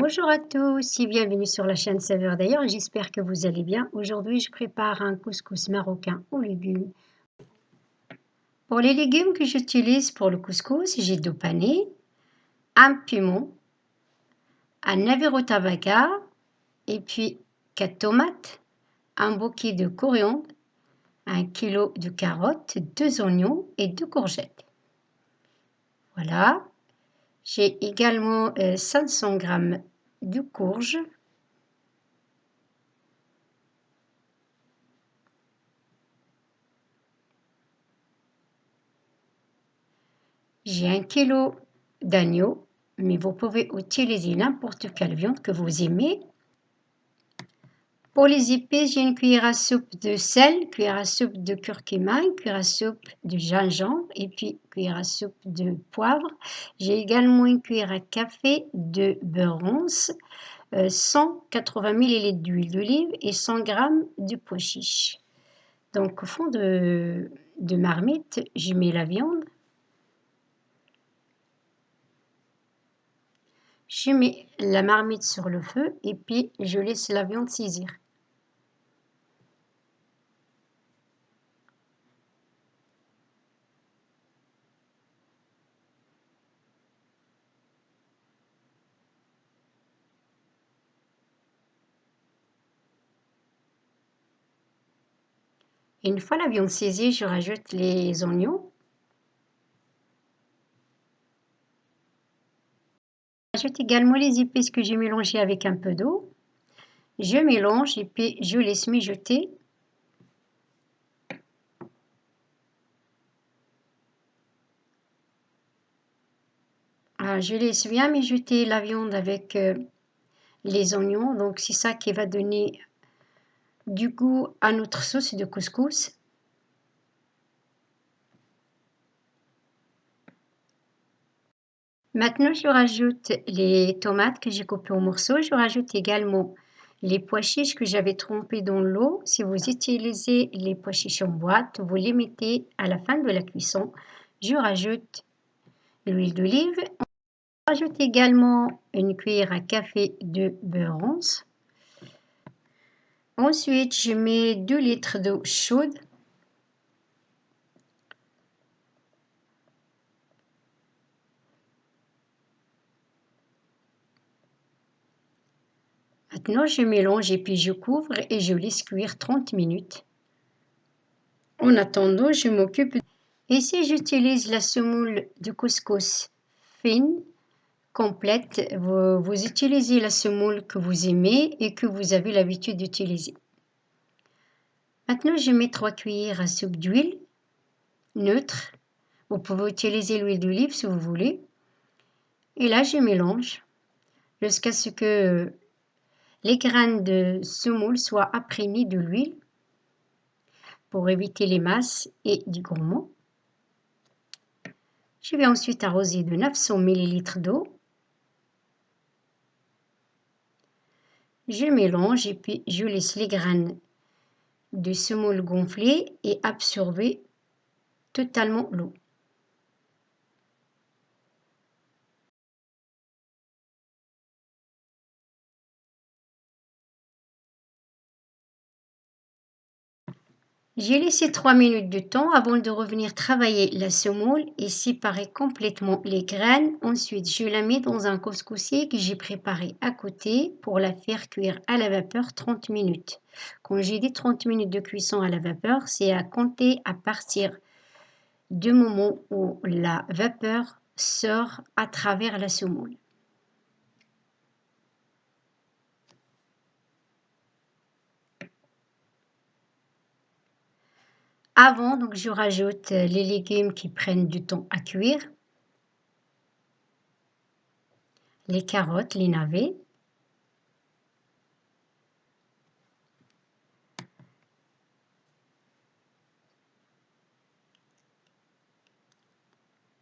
Bonjour à tous et bienvenue sur la chaîne Saveurs d'ailleurs, j'espère que vous allez bien. Aujourd'hui, je prépare un couscous marocain aux légumes. Pour les légumes que j'utilise pour le couscous, j'ai 2 panais, un piment, un navet rutabaga et puis 4 tomates, un bouquet de coriandre, 1 kg de carottes, 2 oignons et 2 courgettes. Voilà. J'ai également 500 g de courge. J'ai 1 kg d'agneau, mais vous pouvez utiliser n'importe quelle viande que vous aimez. Pour les épices, j'ai une cuillère à soupe de sel, cuillère à soupe de curcuma, une cuillère à soupe de gingembre et puis cuillère à soupe de poivre. J'ai également une cuillère à café de beurre ronce, 180 ml d'huile d'olive et 100 g de pois chiches. Donc au fond de marmite, je mets la viande. Je mets la marmite sur le feu et puis je laisse la viande saisir. Et une fois la viande saisie, je rajoute les oignons. J'ajoute également les épices que j'ai mélangées avec un peu d'eau. Je mélange et puis je laisse mijoter. Je laisse bien mijoter la viande avec les oignons. Donc c'est ça qui va donner du goût à notre sauce de couscous. Maintenant, je rajoute les tomates que j'ai coupées en morceaux. Je rajoute également les pois chiches que j'avais trempés dans l'eau. Si vous utilisez les pois chiches en boîte, vous les mettez à la fin de la cuisson. Je rajoute l'huile d'olive. Je rajoute également une cuillère à café de beurre ronce. Ensuite, je mets 2 litres d'eau chaude. Maintenant, je mélange et puis je couvre et je laisse cuire 30 minutes. En attendant, je m'occupe. Ici, j'utilise la semoule de couscous fine, complète. Vous utilisez la semoule que vous aimez et que vous avez l'habitude d'utiliser. Maintenant, je mets 3 cuillères à soupe d'huile neutre. Vous pouvez utiliser l'huile d'olive si vous voulez. Et là, je mélange jusqu'à ce que les graines de semoule soient imprégnées de l'huile pour éviter les masses et du gourmand. Je vais ensuite arroser de 900 ml d'eau. Je mélange et puis je laisse les graines de semoule gonfler et absorber totalement l'eau. J'ai laissé 3 minutes de temps avant de revenir travailler la semoule et séparer complètement les graines. Ensuite, je la mets dans un couscoussier que j'ai préparé à côté pour la faire cuire à la vapeur 30 minutes. Quand j'ai dit 30 minutes de cuisson à la vapeur, c'est à compter à partir du moment où la vapeur sort à travers la semoule. Avant, donc, je rajoute les légumes qui prennent du temps à cuire, les carottes, les navets.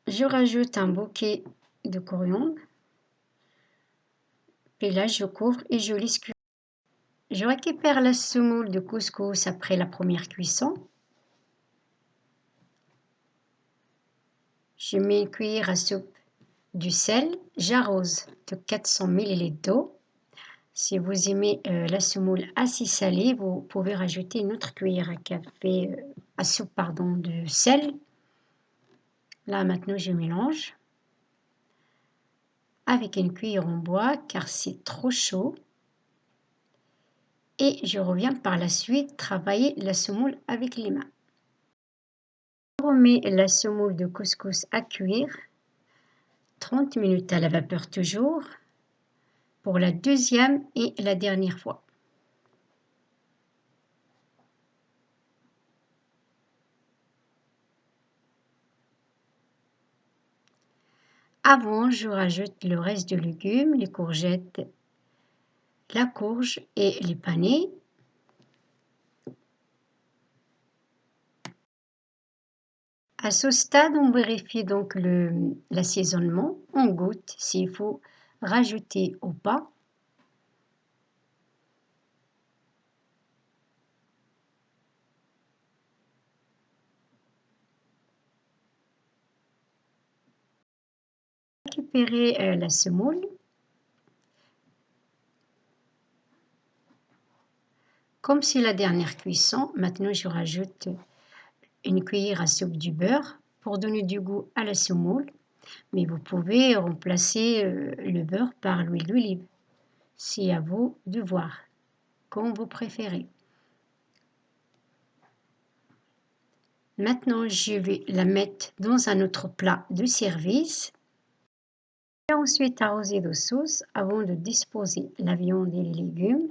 Je rajoute un bouquet de coriandre. Et là, je couvre et je laisse cuire. Je récupère la semoule de couscous après la première cuisson. Je mets une cuillère à soupe du sel. J'arrose de 400 ml d'eau. Si vous aimez la semoule assez salée, vous pouvez rajouter une autre cuillère à soupe pardon, de sel. Là maintenant je mélange avec une cuillère en bois car c'est trop chaud. Et je reviens par la suite travailler la semoule avec les mains. Je remets la semoule de couscous à cuire 30 minutes à la vapeur toujours pour la deuxième et la dernière fois. Avant, je rajoute le reste de légumes, les courgettes, la courge et les panais. À ce stade, on vérifie donc l'assaisonnement, on goûte s'il faut rajouter ou pas. Récupérer la semoule. Comme c'est la dernière cuisson, maintenant je rajoute une cuillère à soupe du beurre pour donner du goût à la semoule. Mais vous pouvez remplacer le beurre par l'huile d'olive. C'est à vous de voir, comme vous préférez. Maintenant, je vais la mettre dans un autre plat de service. Et ensuite arroser de sauce avant de disposer la viande et les légumes.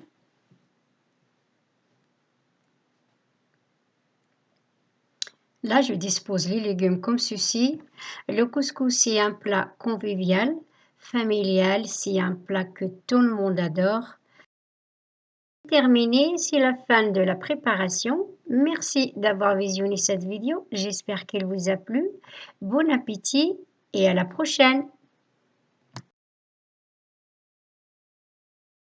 Là, je dispose les légumes comme ceci. Le couscous, c'est un plat convivial, familial, c'est un plat que tout le monde adore. Terminé, c'est la fin de la préparation. Merci d'avoir visionné cette vidéo. J'espère qu'elle vous a plu. Bon appétit et à la prochaine.